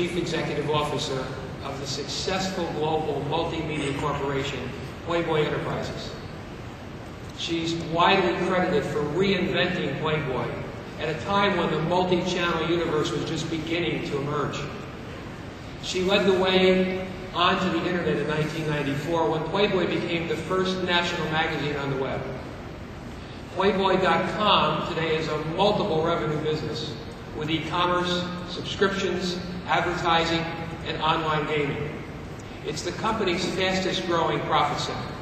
Chief Executive Officer of the successful global multimedia corporation, Playboy Enterprises. She's widely credited for reinventing Playboy at a time when the multi-channel universe was just beginning to emerge. She led the way onto the internet in 1994 when Playboy became the first national magazine on the web. Playboy.com today is a multiple revenue business with e-commerce, subscriptions, advertising, and online gaming. It's the company's fastest growing profit center.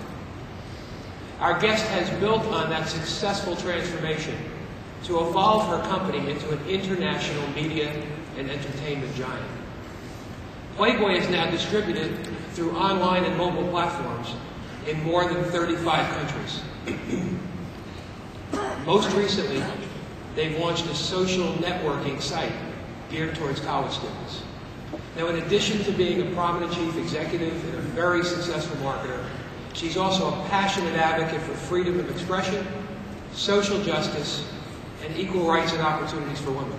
Our guest has built on that successful transformation to evolve her company into an international media and entertainment giant. Playboy is now distributed through online and mobile platforms in more than 35 countries. Most recently, they've launched a social networking site geared towards college students. Now, in addition to being a prominent chief executive and a very successful marketer, she's also a passionate advocate for freedom of expression, social justice, and equal rights and opportunities for women.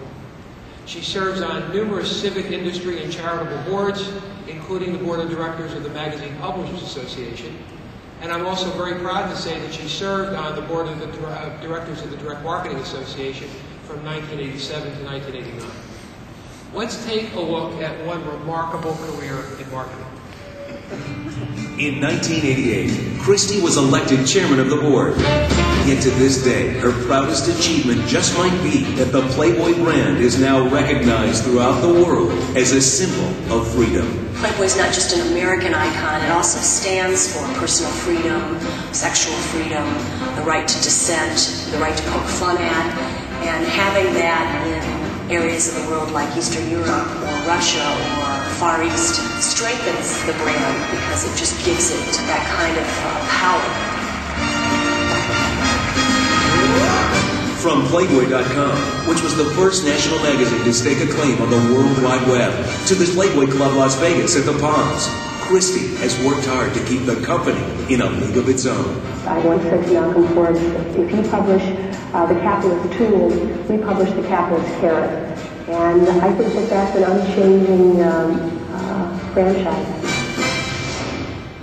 She serves on numerous civic, industry, and charitable boards, including the board of directors of the Magazine Publishers Association. And I'm also very proud to say that she served on the board of the directors of the Direct Marketing Association from 1987 to 1989. Let's take a look at one remarkable career in marketing. In 1988, Christie was elected chairman of the board. Yet to this day, her proudest achievement just might be that the Playboy brand is now recognized throughout the world as a symbol of freedom. Playboy is not just an American icon, it also stands for personal freedom, sexual freedom, the right to dissent, the right to poke fun at, and having that in areas of the world like Eastern Europe or Russia or Far East strengthens the brand because it just gives it that kind of power. From Playboy.com, which was the first national magazine to stake a claim on the World Wide Web, to the Playboy Club Las Vegas at the Palms, Christie has worked hard to keep the company in a league of its own. I once said to Malcolm Ford, if you publish the capitalist tools, we publish the capitalist carrot. And I think that that's an unchanging franchise.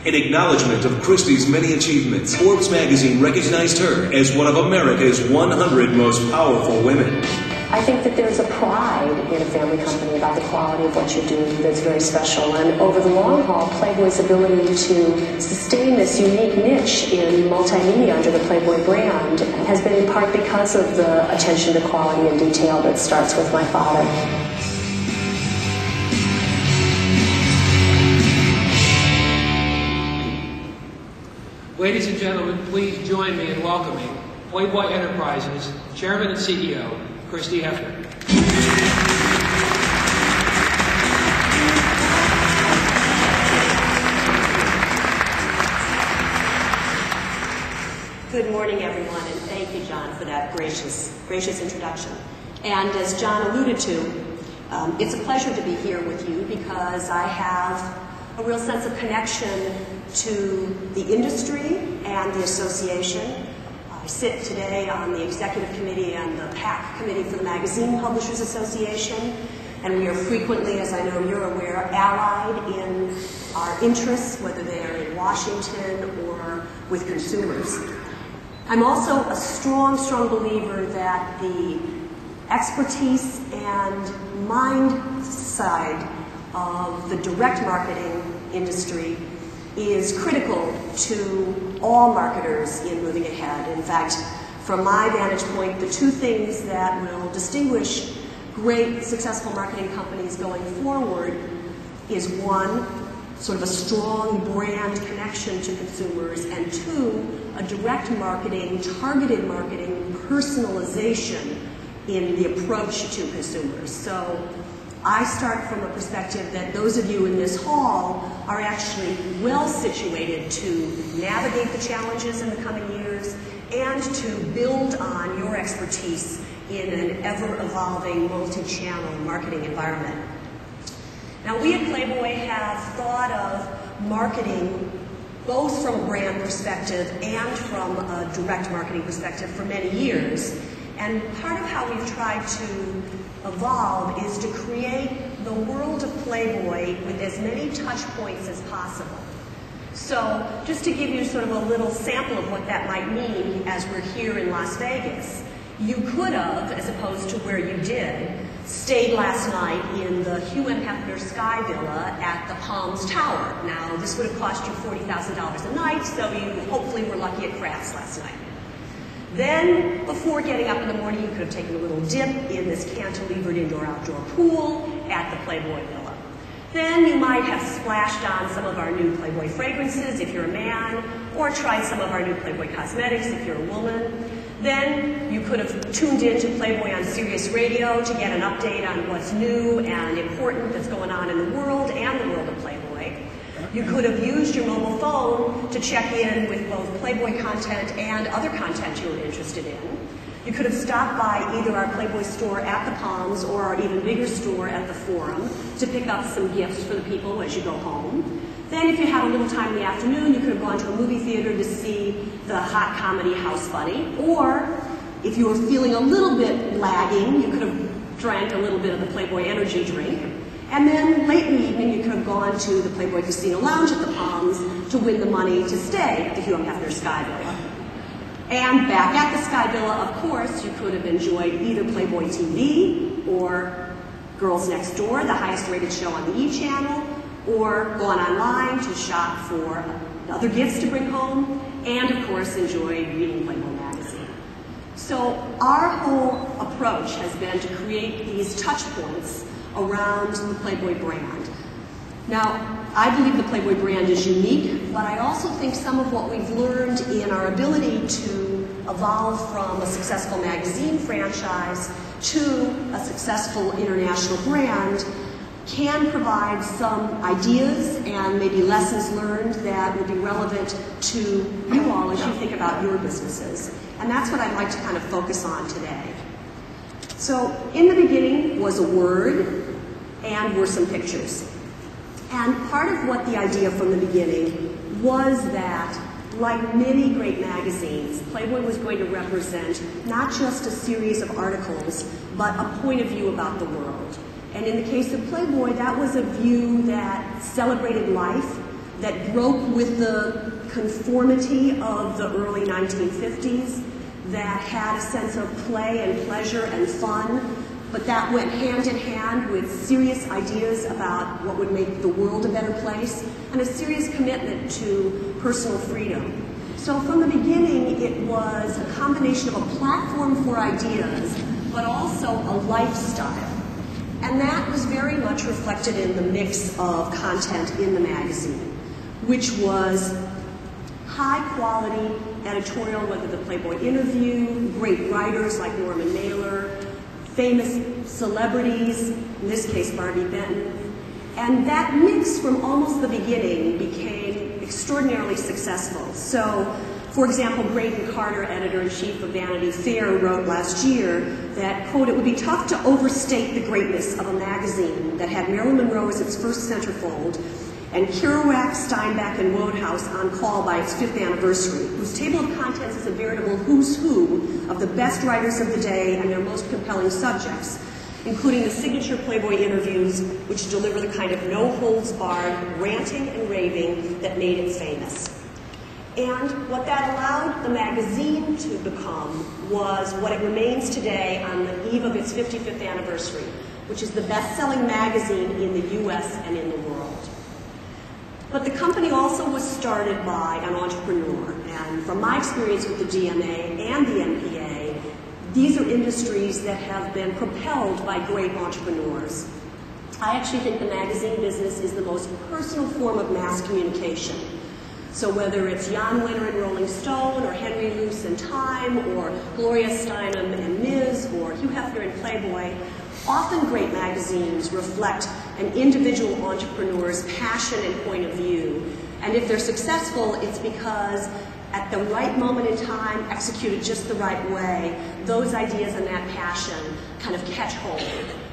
In acknowledgement of Christie's many achievements, Forbes magazine recognized her as one of America's 100 most powerful women. I think that there's a pride in a family company about the quality of what you do that's very special. And over the long haul, Playboy's ability to sustain this unique niche in multimedia under the Playboy brand has been in part because of the attention to quality and detail that starts with my father. Ladies and gentlemen, please join me in welcoming Playboy Enterprises Chairman and CEO, Christie Hefner. Good morning, everyone, and thank you, John, for that gracious introduction. And as John alluded to, it's a pleasure to be here with you because I have a real sense of connection to the industry and the association. I sit today on the executive committee and the PAC committee for the Magazine Publishers Association, and we are frequently, as I know you're aware, allied in our interests, whether they are in Washington or with consumers. I'm also a strong believer that the expertise and mind side of the direct marketing industry is critical to all marketers in moving ahead. In fact, from my vantage point, the two things that will distinguish great, successful marketing companies going forward is one, sort of a strong brand connection to consumers, and two, a direct marketing, targeted marketing, personalization in the approach to consumers. So I start from a perspective that those of you in this hall are actually well situated to navigate the challenges in the coming years and to build on your expertise in an ever-evolving multi-channel marketing environment. Now, we at Playboy have thought of marketing both from a brand perspective and from a direct marketing perspective for many years. And part of how we've tried to evolve is to create the world of Playboy with as many touch points as possible. So just to give you sort of a little sample of what that might mean as we're here in Las Vegas, you could have, as opposed to where you did, stayed last night in the Hugh and Hefner Sky Villa at the Palms Tower. Now, this would have cost you $40,000 a night, so you hopefully were lucky at craps last night. Then, before getting up in the morning, you could have taken a little dip in this cantilevered indoor-outdoor pool at the Playboy Villa. Then you might have splashed on some of our new Playboy fragrances if you're a man, or tried some of our new Playboy cosmetics if you're a woman. Then you could have tuned in to Playboy on Sirius Radio to get an update on what's new and important that's going on in the world and the world of Playboy. You could have used your mobile phone to check in with both Playboy content and other content you were interested in. You could have stopped by either our Playboy store at the Palms or our even bigger store at the Forum to pick up some gifts for the people as you go home. Then if you had a little time in the afternoon, you could have gone to a movie theater to see the hot comedy House Bunny. Or if you were feeling a little bit lagging, you could have drank a little bit of the Playboy energy drink. And then late in the evening, you could have gone to the Playboy Casino Lounge at the Palms to win the money to stay at the Hugh and Hefner Sky Villa. And back at the Sky Villa, of course, you could have enjoyed either Playboy TV or Girls Next Door, the highest rated show on the E! Channel, or gone online to shop for other gifts to bring home, and of course enjoyed reading Playboy magazine. So our whole approach has been to create these touch points around the Playboy brand. Now, I believe the Playboy brand is unique, but I also think some of what we've learned in our ability to evolve from a successful magazine franchise to a successful international brand can provide some ideas and maybe lessons learned that will be relevant to you all as you think about your businesses. And that's what I'd like to kind of focus on today. So in the beginning was a word and were some pictures. And part of what the idea from the beginning was that, like many great magazines, Playboy was going to represent not just a series of articles, but a point of view about the world. And in the case of Playboy, that was a view that celebrated life, that broke with the conformity of the early 1950s, that had a sense of play and pleasure and fun, but that went hand in hand with serious ideas about what would make the world a better place, and a serious commitment to personal freedom. So from the beginning, it was a combination of a platform for ideas, but also a lifestyle. And that was very much reflected in the mix of content in the magazine, which was high-quality editorial, whether the Playboy interview, great writers like Norman Mailer, famous celebrities, in this case Barbie Benton. And that mix from almost the beginning became extraordinarily successful. So, for example, Braden Carter, editor-in-chief of Vanity Fair, wrote last year that, quote, "It would be tough to overstate the greatness of a magazine that had Marilyn Monroe as its first centerfold and Kerouac, Steinbeck, and Wodehouse on call by its 5th anniversary, whose table of contents is a veritable who's who of the best writers of the day and their most compelling subjects, including the signature Playboy interviews, which deliver the kind of no-holds-barred ranting and raving that made it famous." And what that allowed the magazine to become was what it remains today on the eve of its 55th anniversary, which is the best-selling magazine in the U.S. and in the world. But the company also was started by an entrepreneur, and from my experience with the DMA and the NPA, these are industries that have been propelled by great entrepreneurs. I actually think the magazine business is the most personal form of mass communication. So whether it's Jan Wenner in Rolling Stone, or Henry Luce in Time, or Gloria Steinem in Ms., or Hugh Hefner in Playboy, often great magazines reflect an individual entrepreneur's passion and point of view. And if they're successful, it's because at the right moment in time, executed just the right way, those ideas and that passion kind of catch hold.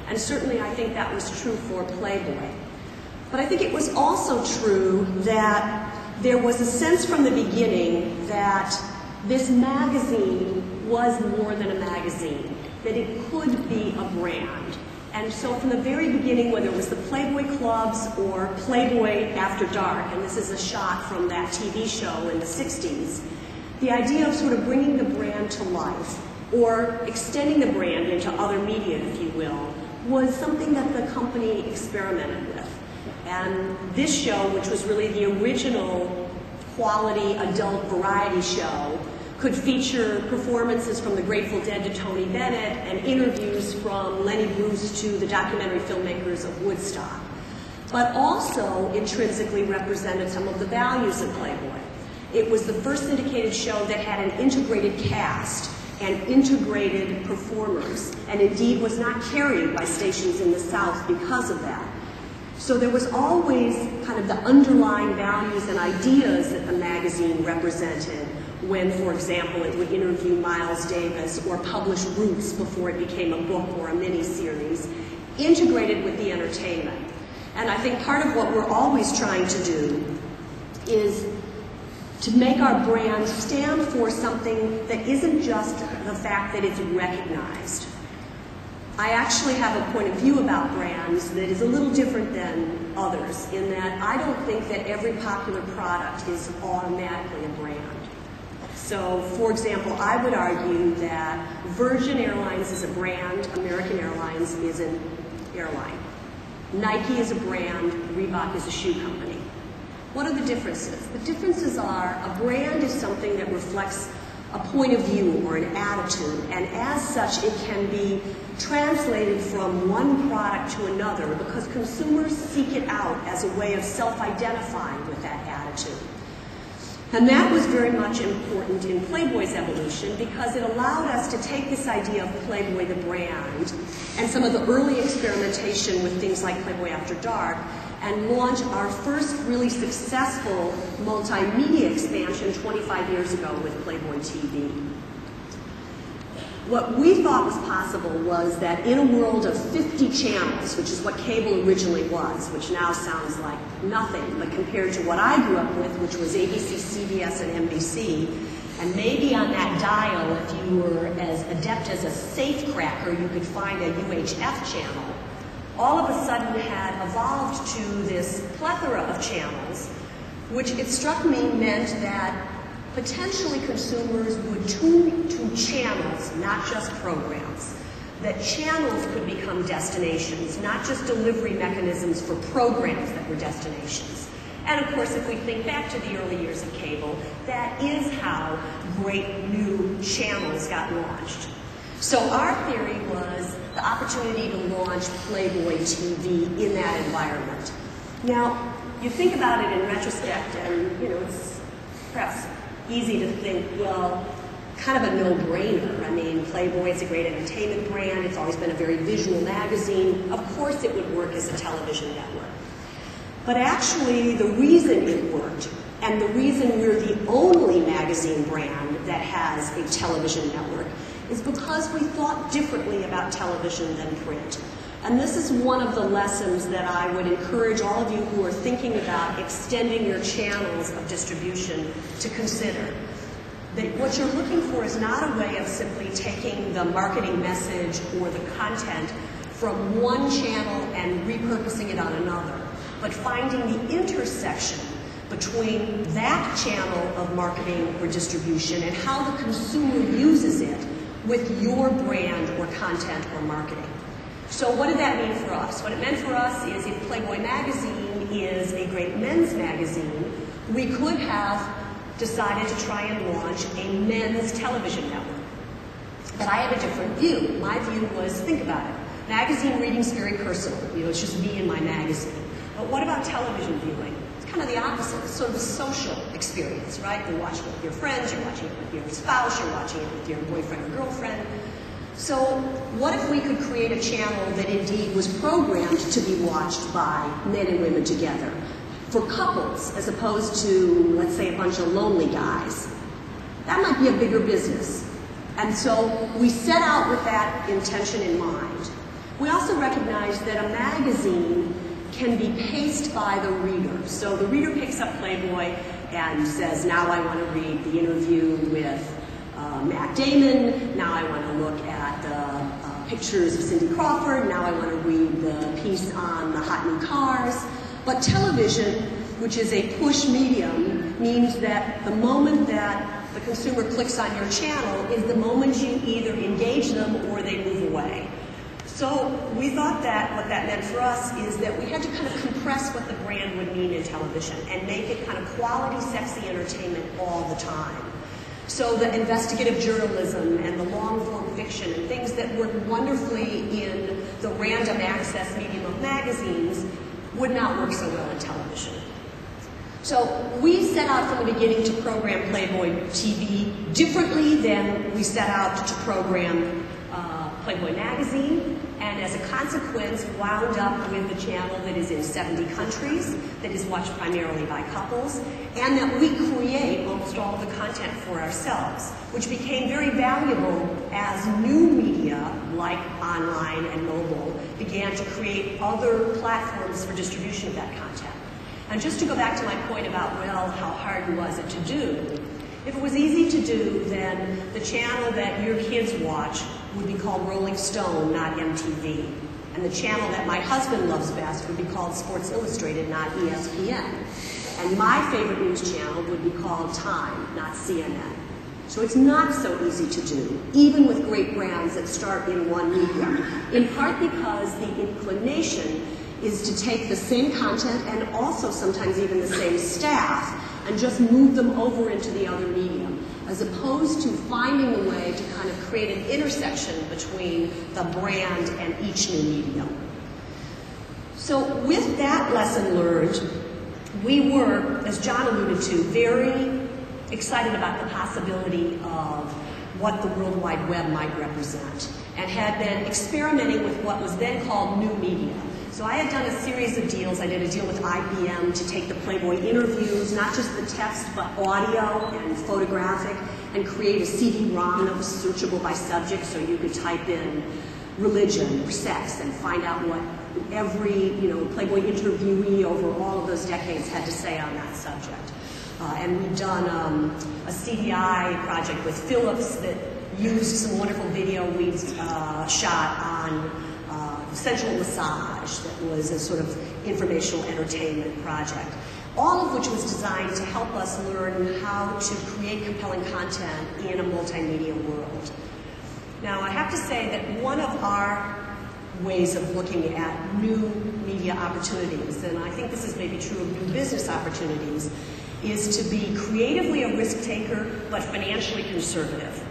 And certainly I think that was true for Playboy. But I think it was also true that there was a sense from the beginning that this magazine was more than a magazine, that it could be a brand. And so from the very beginning, whether it was the Playboy clubs or Playboy After Dark, and this is a shot from that TV show in the 60s, the idea of sort of bringing the brand to life, or extending the brand into other media, if you will, was something that the company experimented with. And this show, which was really the original quality adult variety show, could feature performances from the Grateful Dead to Tony Bennett and interviews from Lenny Bruce to the documentary filmmakers of Woodstock, but also intrinsically represented some of the values of Playboy. It was the first syndicated show that had an integrated cast and integrated performers, and indeed was not carried by stations in the South because of that. So there was always kind of the underlying values and ideas that the magazine represented when, for example, it would interview Miles Davis or publish Roots before it became a book or a mini-series, integrated with the entertainment. And I think part of what we're always trying to do is to make our brand stand for something that isn't just the fact that it's recognized. I actually have a point of view about brands that is a little different than others, in that I don't think that every popular product is automatically a brand. So, for example, I would argue that Virgin Airlines is a brand, American Airlines is an airline. Nike is a brand, Reebok is a shoe company. What are the differences? The differences are a brand is something that reflects a point of view or an attitude, and as such it can be translated from one product to another because consumers seek it out as a way of self-identifying with that attitude. And that was very much important in Playboy's evolution because it allowed us to take this idea of Playboy the brand and some of the early experimentation with things like Playboy After Dark and launch our first really successful multimedia expansion 25 years ago with Playboy TV. What we thought was possible was that in a world of 50 channels, which is what cable originally was, which now sounds like nothing, but compared to what I grew up with, which was ABC, CBS, and NBC, and maybe on that dial, if you were as adept as a safecracker, you could find a UHF channel, all of a sudden had evolved to this plethora of channels, which it struck me meant that potentially consumers would tune to channels, not just programs. That channels could become destinations, not just delivery mechanisms for programs that were destinations. And of course, if we think back to the early years of cable, that is how great new channels got launched. So our theory was the opportunity to launch Playboy TV in that environment. Now, you think about it in retrospect, and it's perhaps easy to think, well, kind of a no-brainer. I mean, Playboy is a great entertainment brand. It's always been a very visual magazine. Of course it would work as a television network. But actually, the reason it worked, and the reason we're the only magazine brand that has a television network, is because we thought differently about television than print. And this is one of the lessons that I would encourage all of you who are thinking about extending your channels of distribution to consider. That what you're looking for is not a way of simply taking the marketing message or the content from one channel and repurposing it on another, but finding the intersection between that channel of marketing or distribution and how the consumer uses it with your brand or content or marketing. So what did that mean for us? What it meant for us is if Playboy magazine is a great men's magazine, we could have decided to try and launch a men's television network. But I had a different view. My view was, think about it. Magazine reading's very personal. It's just me and my magazine. But what about television viewing? It's kind of the opposite. It's sort of a social experience, right? You're watching it with your friends, you're watching it with your spouse, you're watching it with your boyfriend or girlfriend. So what if we could create a channel that indeed was programmed to be watched by men and women together, for couples as opposed to, let's say, a bunch of lonely guys? That might be a bigger business. And so we set out with that intention in mind. We also recognize that a magazine can be paced by the reader. So the reader picks up Playboy and says, now I want to read the interview with Matt Damon, now I want to look at the pictures of Cindy Crawford. Now I want to read the piece on the hot new cars. But television, which is a push medium, means that the moment that the consumer clicks on your channel is the moment you either engage them or they move away. So we thought that what that meant for us is that we had to kind of compress what the brand would mean in television and make it kind of quality, sexy entertainment all the time. So the investigative journalism and the long-form fiction and things that work wonderfully in the random access medium of magazines would not work so well in television. So we set out from the beginning to program Playboy TV differently than we set out to program Playboy magazine, and as a consequence wound up with a channel that is in 70 countries, that is watched primarily by couples, and that we create almost all of the content for ourselves, which became very valuable as new media, like online and mobile, began to create other platforms for distribution of that content. And just to go back to my point about, well, how hard was it to do? If it was easy to do, then the channel that your kids watch would be called Rolling Stone, not MTV. And the channel that my husband loves best would be called Sports Illustrated, not ESPN. And my favorite news channel would be called Time, not CNN. So it's not so easy to do, even with great brands that start in one medium, in part because the inclination is to take the same content and also sometimes even the same staff and just move them over into the other medium, as opposed to finding a way to kind of create an intersection between the brand and each new medium. So with that lesson learned, we were, as John alluded to, very excited about the possibility of what the World Wide Web might represent, and had been experimenting with what was then called new media. So I had done a series of deals. I did a deal with IBM to take the Playboy interviews, not just the text, but audio and photographic, and create a CD-ROM that was searchable by subject, so you could type in religion or sex and find out what every Playboy interviewee over all of those decades had to say on that subject. And we've done a CDI project with Philips that used some wonderful video we'd shot on sensual massage that was a sort of informational entertainment project, all of which was designed to help us learn how to create compelling content in a multimedia world. Now, I have to say that one of our ways of looking at new media opportunities, and I think this is maybe true of new business opportunities, is to be creatively a risk taker but financially conservative.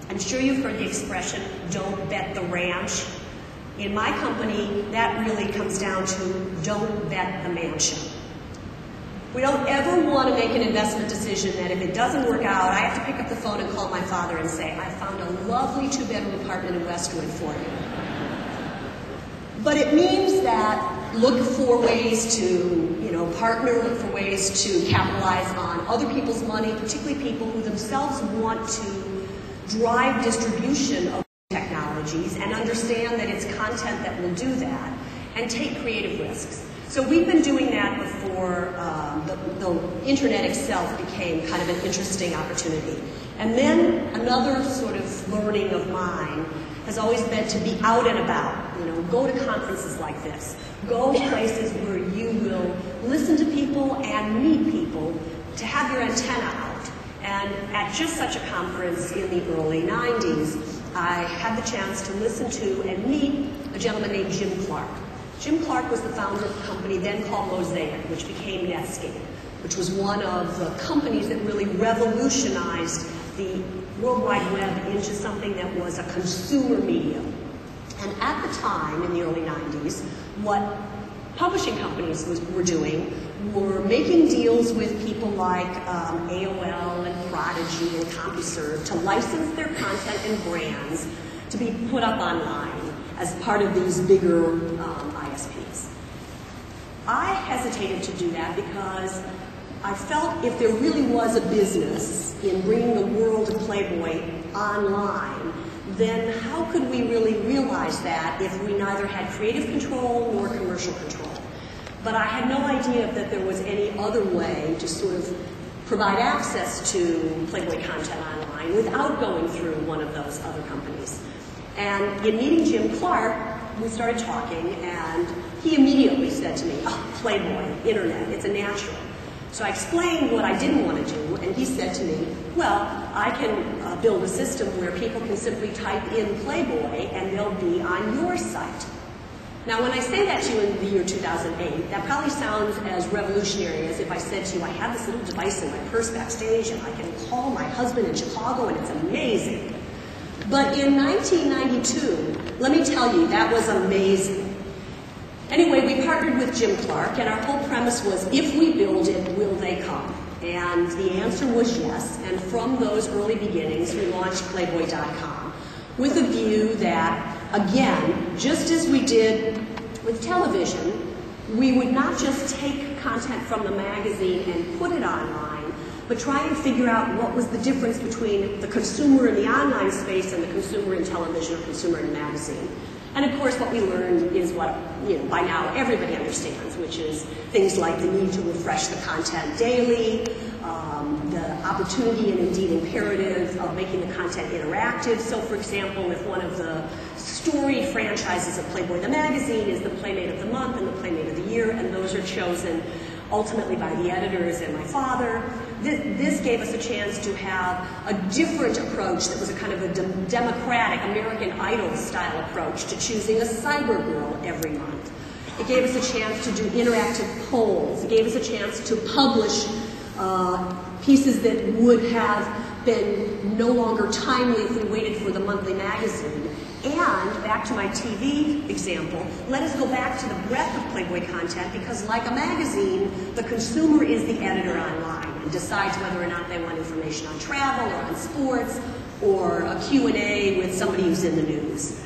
I'm sure you've heard the expression, don't bet the ranch. In my company, that really comes down to don't bet the mansion. We don't ever want to make an investment decision that if it doesn't work out, I have to pick up the phone and call my father and say, I found a lovely 2-bedroom apartment in Westwood for you. But it means that look for ways to, partner, look for ways to capitalize on other people's money, particularly people who themselves want to drive distribution of technologies and understand that it's content that will do that, and take creative risks. So we've been doing that before the internet itself became kind of an interesting opportunity. And then another sort of learning of mine has always been to be out and about. Go to conferences like this. Go to places where you will listen to people and meet people, to have your antenna out. And at just such a conference in the early 90s, I had the chance to listen to and meet a gentleman named Jim Clark. Jim Clark was the founder of a company then called Mosaic, which became Netscape, which was one of the companies that really revolutionized the World Wide Web into something that was a consumer medium. And at the time, in the early 90s, what publishing companies were doing were making deals with people like AOL and Prodigy and CompuServe to license their content and brands to be put up online as part of these bigger ISPs. I hesitated to do that because I felt if there really was a business in bringing the world of Playboy online, then how could we really realize that if we neither had creative control nor commercial control? But I had no idea that there was any other way to sort of provide access to Playboy content online without going through one of those other companies. And in meeting Jim Clark, we started talking, and he immediately said to me, "Oh, Playboy, internet, it's a natural." So I explained what I didn't want to do, and he said to me, "Well, I can build a system where people can simply type in Playboy and they'll be on your site." Now, when I say that to you in the year 2008, that probably sounds as revolutionary as if I said to you, "I have this little device in my purse backstage and I can call my husband in Chicago and it's amazing." But in 1992, let me tell you, that was amazing. Anyway, we partnered with Jim Clark, and our whole premise was, if we build it, will they come? And the answer was yes, and from those early beginnings, we launched Playboy.com with a view that, again, just as we did with television, we would not just take content from the magazine and put it online, but try and figure out what was the difference between the consumer in the online space and the consumer in television or consumer in a magazine. And of course, what we learned is what, by now everybody understands, which is things like the need to refresh the content daily, the opportunity and indeed imperative of making the content interactive. So for example, if one of the storied franchises of Playboy the magazine is the Playmate of the Month and the Playmate of the Year, and those are chosen ultimately by the editors and my father, this gave us a chance to have a different approach that was a kind of a democratic American Idol style approach to choosing a cyber girl every month. It gave us a chance to do interactive polls. It gave us a chance to publish pieces that would have been no longer timely if we waited for the monthly magazine. And, back to my TV example, let us go back to the breadth of Playboy content, because like a magazine, the consumer is the editor online and decides whether or not they want information on travel or on sports or a Q&A with somebody who's in the news.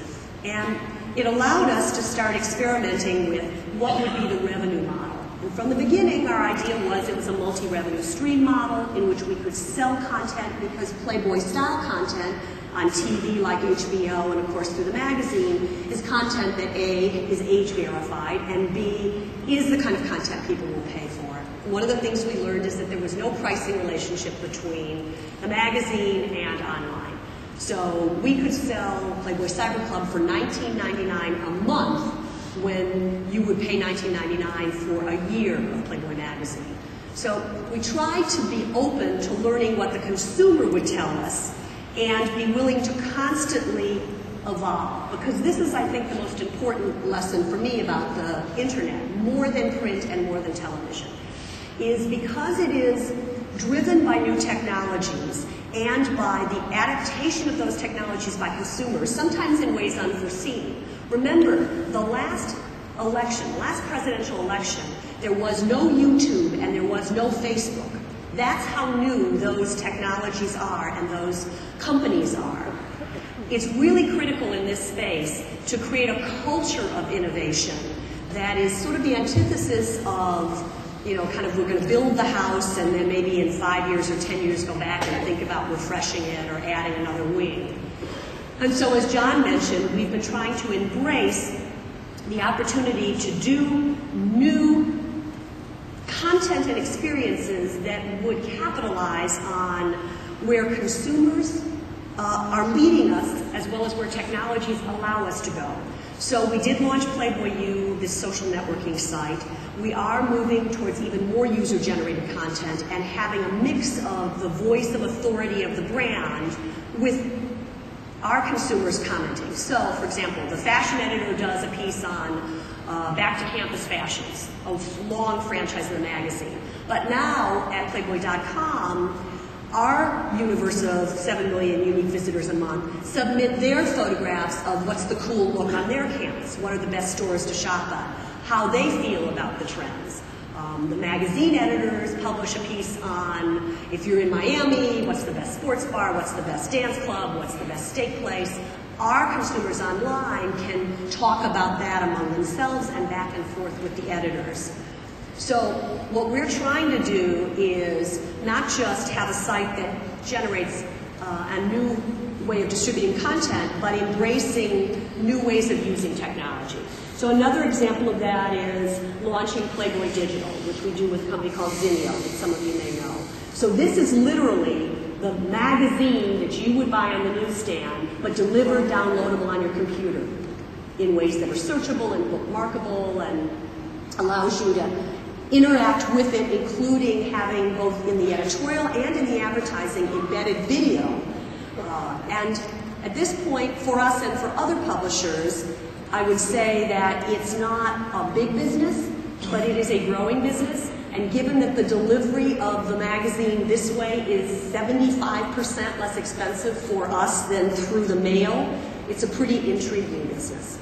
And it allowed us to start experimenting with what would be the revenue model. And from the beginning, our idea was it was a multi-revenue stream model in which we could sell content, because Playboy-style content on TV like HBO and of course through the magazine is content that A, is age verified, and B, is the kind of content people will pay for. One of the things we learned is that there was no pricing relationship between the magazine and online. So we could sell Playboy Cyber Club for $19.99 a month when you would pay $19.99 for a year of Playboy magazine. So we tried to be open to learning what the consumer would tell us and be willing to constantly evolve. Because this is, I think, the most important lesson for me about the internet, more than print and more than television, is because it is driven by new technologies and by the adaptation of those technologies by consumers, sometimes in ways unforeseen. Remember, the last election, last presidential election, there was no YouTube and there was no Facebook. That's how new those technologies are and those companies are. It's really critical in this space to create a culture of innovation that is sort of the antithesis of, kind of we're going to build the house and then maybe in 5 years or 10 years go back and think about refreshing it or adding another wing. And so, as John mentioned, we've been trying to embrace the opportunity to do new content and experiences that would capitalize on where consumers are leading us, as well as where technologies allow us to go. So we did launch Playboy U, this social networking site. We are moving towards even more user-generated content and having a mix of the voice of authority of the brand with our consumers commenting. So, for example, the fashion editor does a piece on back to campus fashions, a long franchise in the magazine. But now at Playboy.com, our universe of 7 million unique visitors a month submit their photographs of what's the cool look on their campus, what are the best stores to shop at, how they feel about the trends. The magazine editors publish a piece on, if you're in Miami, what's the best sports bar, what's the best dance club, what's the best steak place. Our consumers online can talk about that among themselves and back and forth with the editors. So what we're trying to do is not just have a site that generates a new way of distributing content, but embracing new ways of using technology. So another example of that is launching Playboy Digital, which we do with a company called Zinio, that some of you may know. So this is literally the magazine that you would buy on the newsstand, but delivered downloadable on your computer in ways that are searchable and bookmarkable and allows you to interact with it, including having both in the editorial and in the advertising embedded video. And at this point, for us and for other publishers, I would say that it's not a big business, but it is a growing business. And given that the delivery of the magazine this way is 75% less expensive for us than through the mail, it's a pretty intriguing business.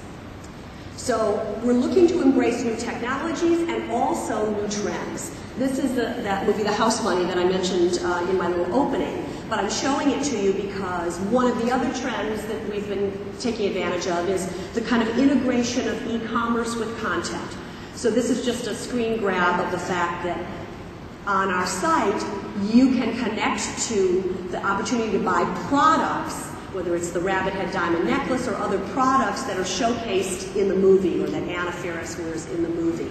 So we're looking to embrace new technologies and also new trends. This is that movie, The House Bunny, that I mentioned in my little opening. But I'm showing it to you because one of the other trends that we've been taking advantage of is the kind of integration of e-commerce with content. So this is just a screen grab of the fact that on our site, you can connect to the opportunity to buy products, whether it's the rabbit head diamond necklace or other products that are showcased in the movie or that Anna Faris wears in the movie.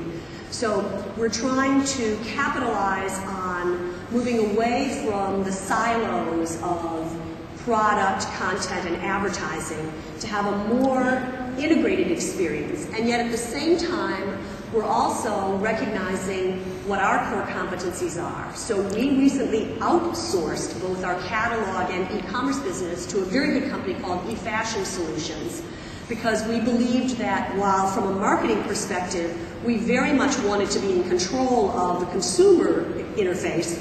So we're trying to capitalize on moving away from the silos of product, content, and advertising to have a more integrated experience. And yet at the same time, we're also recognizing what our core competencies are. So we recently outsourced both our catalog and e-commerce business to a very good company called eFashion Solutions, because we believed that while from a marketing perspective, we very much wanted to be in control of the consumer interface,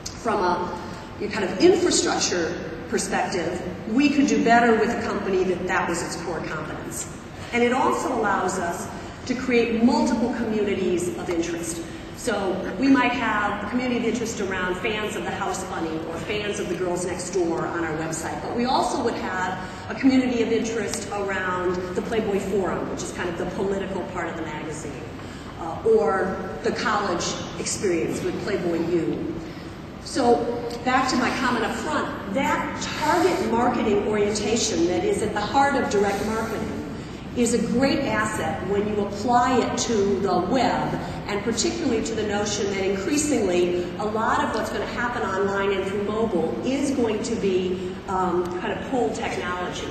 from a kind of infrastructure perspective, we could do better with a company that was its core competence. And it also allows us to create multiple communities of interest. So we might have a community of interest around fans of the House Bunny or fans of the Girls Next Door on our website, but we also would have a community of interest around the Playboy Forum, which is kind of the political part of the magazine, or the college experience with Playboy U. So back to my comment up front, that target marketing orientation that is at the heart of direct marketing is a great asset when you apply it to the web, and particularly to the notion that increasingly a lot of what's going to happen online and through mobile is going to be kind of pull technology.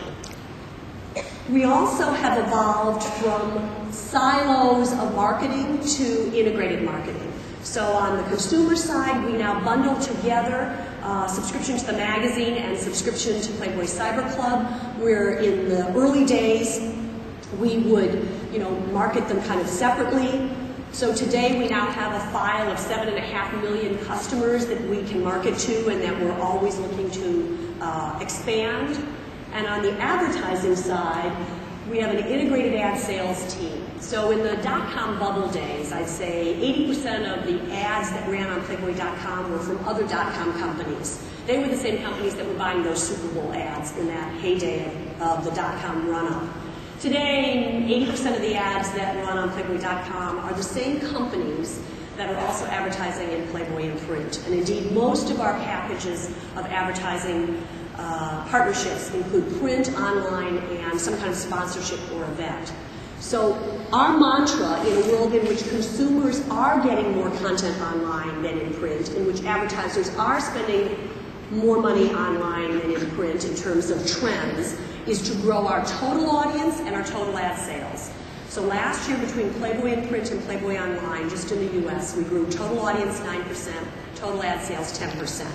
We also have evolved from silos of marketing to integrated marketing. So on the consumer side, we now bundle together subscription to the magazine and subscription to Playboy Cyber Club. We're in the early days. We would, market them kind of separately. So today we now have a file of 7.5 million customers that we can market to and that we're always looking to expand. And on the advertising side, we have an integrated ad sales team. So in the .com bubble days, I'd say 80% of the ads that ran on Playboy.com were from other .com companies. They were the same companies that were buying those Super Bowl ads in that heyday of the .com run-up. Today, 80% of the ads that run on Playboy.com are the same companies that are also advertising in Playboy in print. And indeed, most of our packages of advertising partnerships include print, online, and some kind of sponsorship or event. So our mantra, in a world in which consumers are getting more content online than in print, in which advertisers are spending more money online than in print in terms of trends, is to grow our total audience and our total ad sales. So last year, between Playboy in print and Playboy online, just in the US, we grew total audience 9%, total ad sales 10%.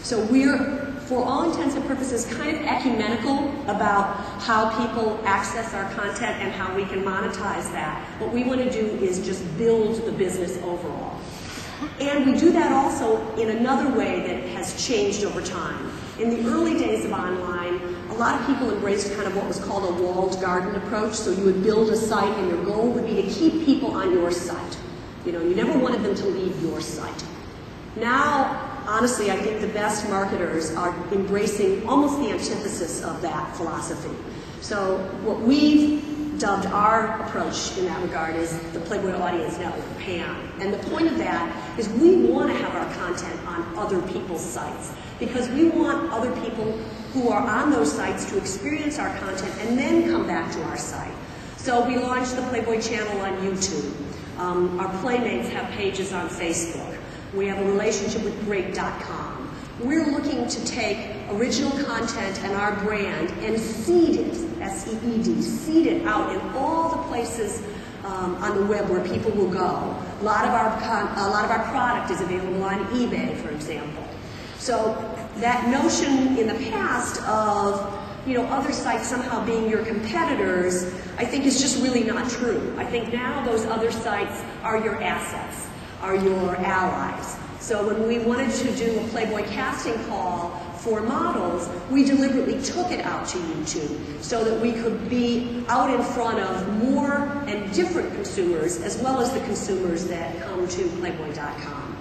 So we're, for all intents and purposes, kind of ecumenical about how people access our content and how we can monetize that. What we want to do is just build the business overall. And we do that also in another way that has changed over time. In the early days of online, a lot of people embraced kind of what was called a walled garden approach. So you would build a site and your goal would be to keep people on your site. You never wanted them to leave your site. Now, honestly, I think the best marketers are embracing almost the antithesis of that philosophy. So what we've dubbed our approach in that regard is the Playboy Audience Network, PAN. And the point of that is we want to have our content on other people's sites because we want other people who are on those sites to experience our content and then come back to our site. So we launched the Playboy channel on YouTube. Our Playmates have pages on Facebook. We have a relationship with Break.com. we're looking to take original content and our brand and seed it, S-E-E-D, seed it out in all the places on the web where people will go. A lot of our product is available on eBay, for example. So that notion in the past of other sites somehow being your competitors, I think is just really not true. I think now those other sites are your assets, are your allies. So when we wanted to do a Playboy casting call for models, we deliberately took it out to YouTube so that we could be out in front of more and different consumers, as well as the consumers that come to Playboy.com.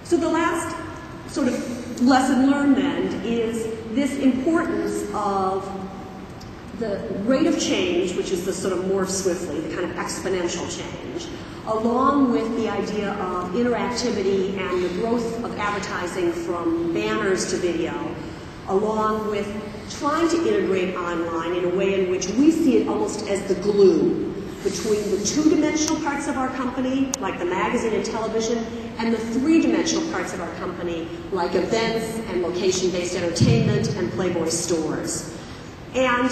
So the last sort of lesson learned then is this importance of the rate of change, which is the sort of morph swiftly, the kind of exponential change, along with the idea of interactivity and the growth of advertising from banners to video, along with trying to integrate online in a way in which we see it almost as the glue between the two-dimensional parts of our company, like the magazine and television, and the three-dimensional parts of our company, like events and location-based entertainment and Playboy stores. And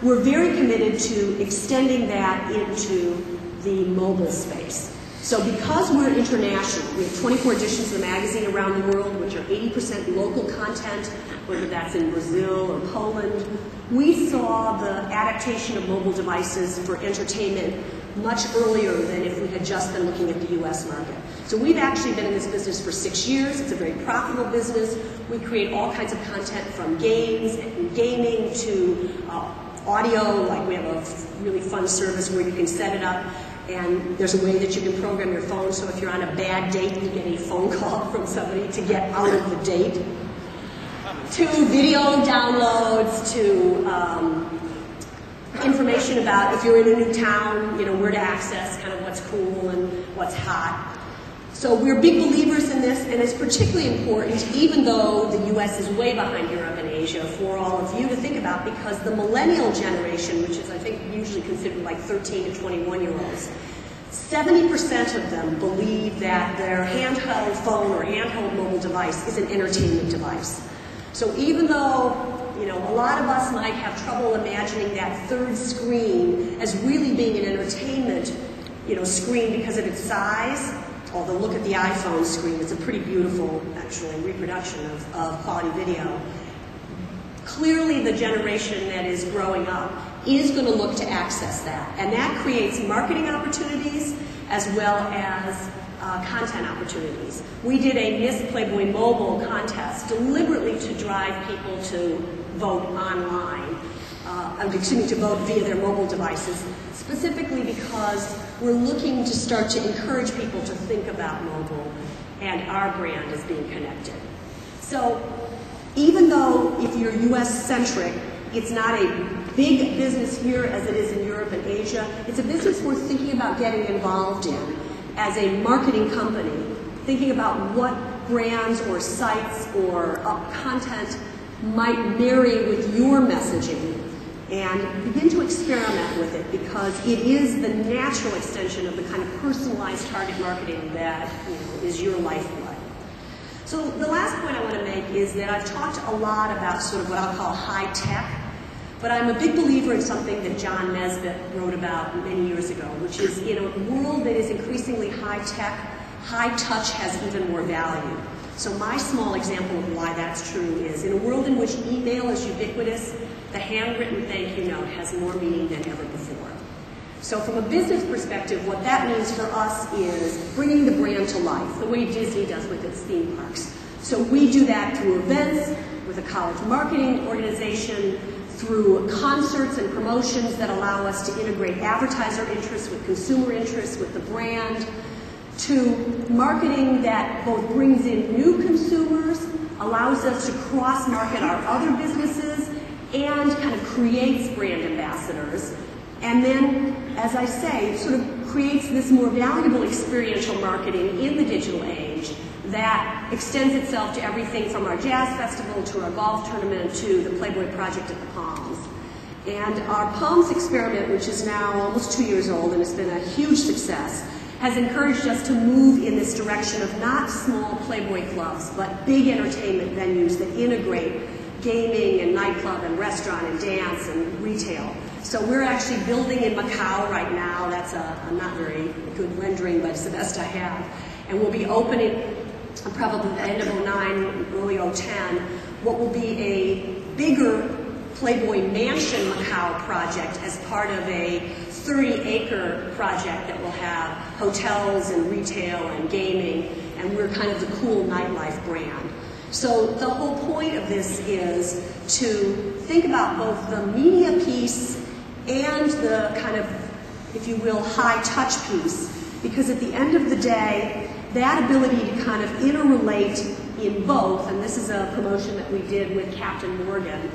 we're very committed to extending that into the mobile space. So because we're international, we have 24 editions of the magazine around the world, which are 80% local content, whether that's in Brazil or Poland. We saw the adaptation of mobile devices for entertainment much earlier than if we had just been looking at the US market. So we've actually been in this business for 6 years. It's a very profitable business. We create all kinds of content from games and gaming to audio, like we have a really fun service where you can set it up and there's a way that you can program your phone, so if you're on a bad date, you get a phone call from somebody to get out of the date, to video downloads, to information about if you're in a new town, where to access kind of what's cool and what's hot. So we're big believers in this, and it's particularly important, even though the US is way behind Europe and Asia, for all of you to think about, because the millennial generation, which is I think usually considered like 13 to 21-year-olds, 70% of them believe that their handheld phone or handheld mobile device is an entertainment device. So even though a lot of us might have trouble imagining that third screen as really being an entertainment screen because of its size, although look at the iPhone screen, it's a pretty beautiful, actually, reproduction of quality video. Clearly the generation that is growing up is going to look to access that. And that creates marketing opportunities as well as content opportunities. We did a Miss Playboy Mobile contest deliberately to drive people to vote online, to vote via their mobile devices, specifically because we're looking to start to encourage people to think about mobile and our brand as being connected. So even though if you're US-centric, it's not a big business here as it is in Europe and Asia, it's a business we're thinking about getting involved in as a marketing company, thinking about what brands or sites or content might marry with your messaging, and begin to experiment with it, because it is the natural extension of the kind of personalized target marketing that is your lifeblood. So the last point I want to make is that I've talked a lot about sort of what I'll call high tech, but I'm a big believer in something that John Nesbitt wrote about many years ago, which is in a world that is increasingly high tech, high touch has even more value. So my small example of why that's true is in a world in which email is ubiquitous, the handwritten thank you note has more meaning than ever before. So from a business perspective, what that means for us is bringing the brand to life, the way Disney does with its theme parks. So we do that through events, with a college marketing organization, through concerts and promotions that allow us to integrate advertiser interests with consumer interests with the brand, to marketing that both brings in new consumers, allows us to cross-market our other businesses, and kind of creates brand ambassadors. And then, as I say, sort of creates this more valuable experiential marketing in the digital age that extends itself to everything from our jazz festival to our golf tournament to the Playboy project at the Palms. And our Palms experiment, which is now almost 2 years old and has been a huge success, has encouraged us to move in this direction of not small Playboy clubs, but big entertainment venues that integrate gaming and nightclub and restaurant and dance and retail. So we're actually building in Macau right now. That's a not very good rendering, but it's the best I have. And we'll be opening probably the end of 09, early 010, what will be a bigger Playboy Mansion Macau project as part of a 30-acre project that will have hotels and retail and gaming, and we're kind of the cool nightlife brand. So the whole point of this is to think about both the media piece and the kind of, if you will, high-touch piece, because at the end of the day, that ability to kind of interrelate in both, and this is a promotion that we did with Captain Morgan,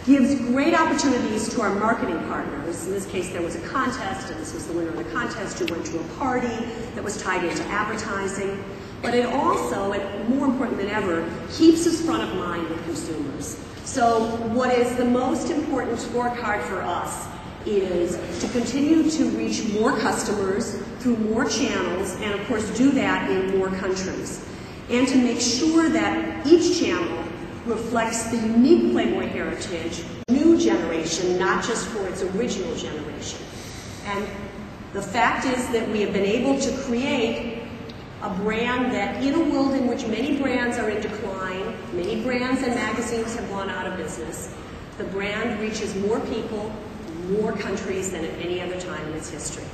gives great opportunities to our marketing partners. In this case, there was a contest, and this was the winner of the contest who went to a party that was tied into advertising. But it also, and more important than ever, keeps us front of mind with consumers. So what is the most important scorecard for us is to continue to reach more customers through more channels, and of course do that in more countries. And to make sure that each channel reflects the unique Playboy heritage, new generation, not just for its original generation. And the fact is that we have been able to create a brand that, in a world in which many brands are in decline, many brands and magazines have gone out of business, the brand reaches more people, more countries than at any other time in its history.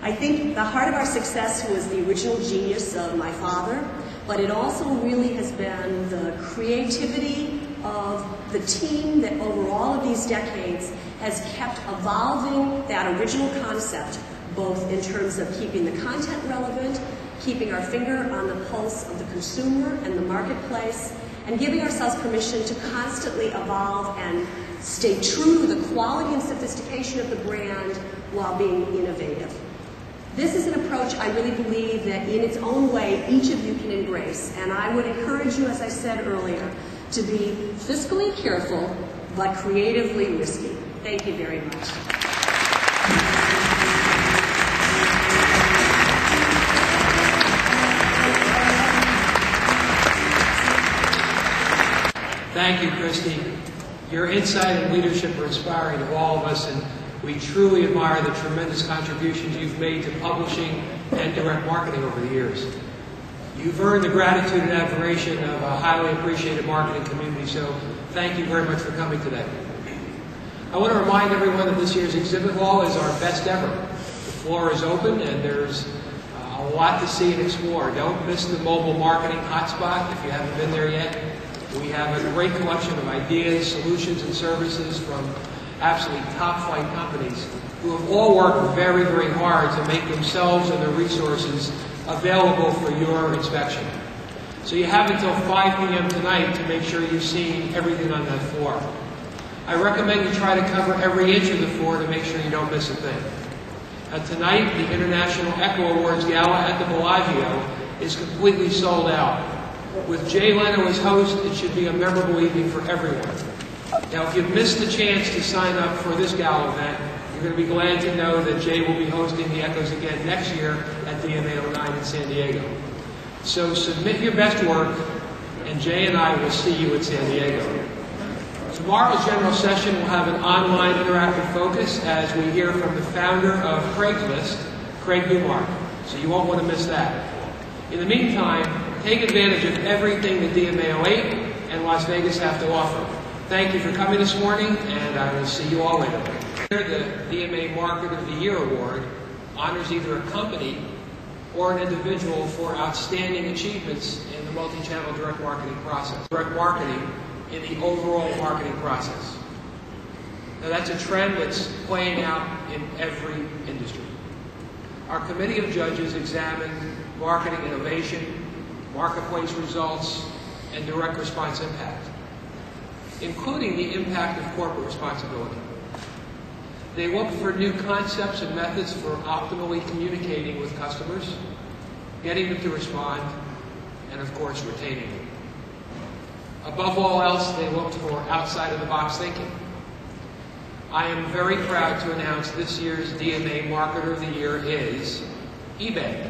I think the heart of our success was the original genius of my father, but it also really has been the creativity of the team that over all of these decades has kept evolving that original concept, both in terms of keeping the content relevant, keeping our finger on the pulse of the consumer and the marketplace, and giving ourselves permission to constantly evolve and stay true to the quality and sophistication of the brand while being innovative. This is an approach I really believe that in its own way each of you can embrace, and I would encourage you, as I said earlier, to be fiscally careful but creatively risky. Thank you very much. Thank you, Christy. Your insight and leadership are inspiring to all of us, and we truly admire the tremendous contributions you've made to publishing and direct marketing over the years. You've earned the gratitude and admiration of a highly appreciated marketing community, so thank you very much for coming today. I want to remind everyone that this year's exhibit hall is our best ever. The floor is open and there's a lot to see and explore. Don't miss the mobile marketing hotspot if you haven't been there yet. We have a great collection of ideas, solutions, and services from absolutely top-flight companies who have all worked very, very hard to make themselves and their resources available for your inspection. So you have until 5 p.m. tonight to make sure you've seen everything on that floor. I recommend you try to cover every inch of the floor to make sure you don't miss a thing. Tonight, the International Echo Awards Gala at the Bellagio is completely sold out. With Jay Leno as host, it should be a memorable evening for everyone. Now, if you've missed the chance to sign up for this gala event, you're going to be glad to know that Jay will be hosting the Echoes again next year at DMA 09 in San Diego. So submit your best work, and Jay and I will see you at San Diego. Tomorrow's general session will have an online interactive focus as we hear from the founder of Craigslist, Craig Newmark. So you won't want to miss that. In the meantime, take advantage of everything that DMA 08 and Las Vegas have to offer. Thank you for coming this morning, and I will see you all later. The DMA Marketer of the Year Award honors either a company or an individual for outstanding achievements in the multi-channel direct marketing process. Direct marketing in the overall marketing process. Now that's a trend that's playing out in every industry. Our committee of judges examined marketing innovation, marketplace results, and direct response impact, including the impact of corporate responsibility. They looked for new concepts and methods for optimally communicating with customers, getting them to respond, and of course retaining them. Above all else, they looked for outside-of-the-box thinking. I am very proud to announce this year's DMA Marketer of the Year is eBay.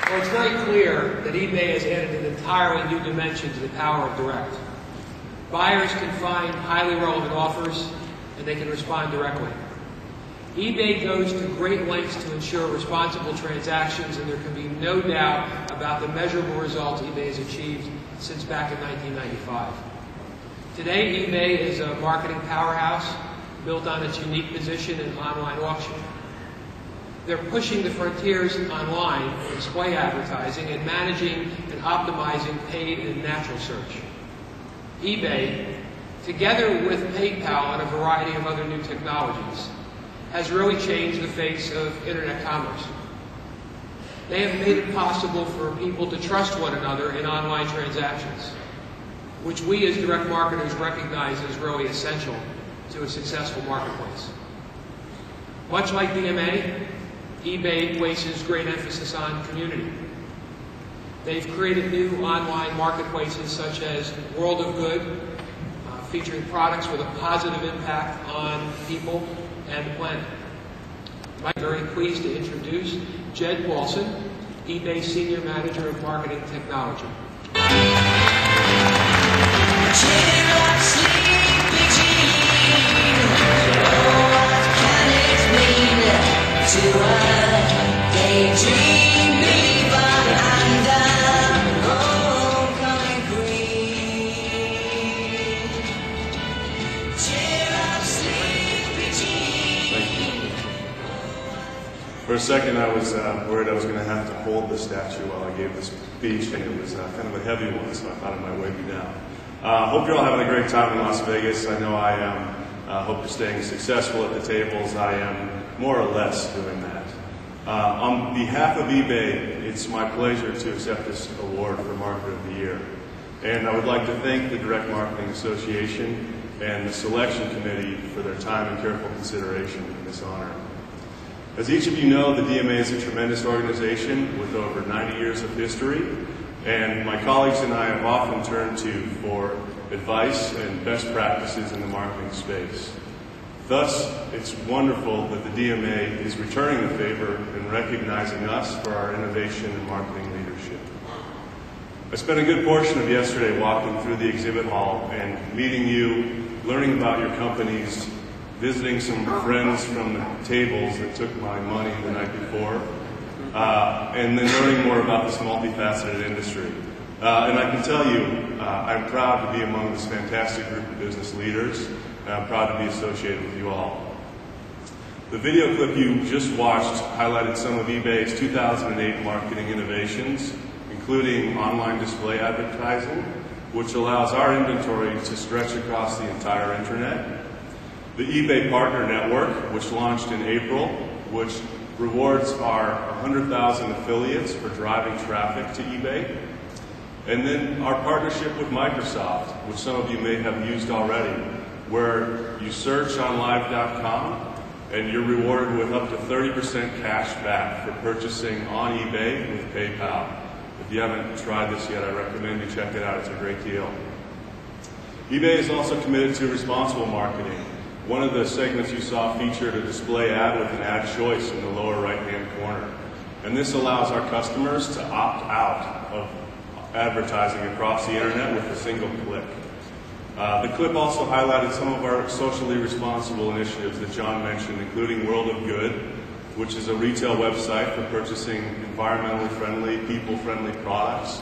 Well, it's very clear that eBay has added an entirely new dimension to the power of direct. Buyers can find highly relevant offers, and they can respond directly. eBay goes to great lengths to ensure responsible transactions, and there can be no doubt about the measurable results eBay has achieved since back in 1995. Today, eBay is a marketing powerhouse built on its unique position in online auction. They're pushing the frontiers online in display advertising and managing and optimizing paid and natural search. eBay, together with PayPal and a variety of other new technologies, has really changed the face of internet commerce. They have made it possible for people to trust one another in online transactions, which we as direct marketers recognize as really essential to a successful marketplace. Much like DMA, eBay places great emphasis on community. They've created new online marketplaces such as World of Good, featuring products with a positive impact on people and the planet. I'm very pleased to introduce Jed Paulson, eBay Senior Manager of Marketing Technology. For a second, I was worried I was going to have to hold the statue while I gave this speech, and it was kind of a heavy one, so I thought it might weigh me down. Hope you're all having a great time in Las Vegas. I know I am. Hope you're staying successful at the tables. I am more or less doing that. On behalf of eBay, it's my pleasure to accept this award for Marketer of the Year. And I would like to thank the Direct Marketing Association and the Selection Committee for their time and careful consideration in this honor. As each of you know, the DMA is a tremendous organization with over 90 years of history, and my colleagues and I have often turned to for advice and best practices in the marketing space. Thus, it's wonderful that the DMA is returning the favor and recognizing us for our innovation and marketing leadership. I spent a good portion of yesterday walking through the exhibit hall and meeting you, learning about your companies, visiting some friends from the tables that took my money the night before, and then learning more about this multifaceted industry. And I can tell you, I'm proud to be among this fantastic group of business leaders, and I'm proud to be associated with you all. The video clip you just watched highlighted some of eBay's 2008 marketing innovations, including online display advertising, which allows our inventory to stretch across the entire internet. The eBay Partner Network, which launched in April, which rewards our 100,000 affiliates for driving traffic to eBay. And then our partnership with Microsoft, which some of you may have used already, where you search on live.com and you're rewarded with up to 30% cash back for purchasing on eBay with PayPal. If you haven't tried this yet, I recommend you check it out. It's a great deal. eBay is also committed to responsible marketing. One of the segments you saw featured a display ad with an ad choice in the lower right-hand corner. And this allows our customers to opt out of advertising across the internet with a single click. The clip also highlighted some of our socially responsible initiatives that John mentioned, including World of Good, which is a retail website for purchasing environmentally friendly, people-friendly products.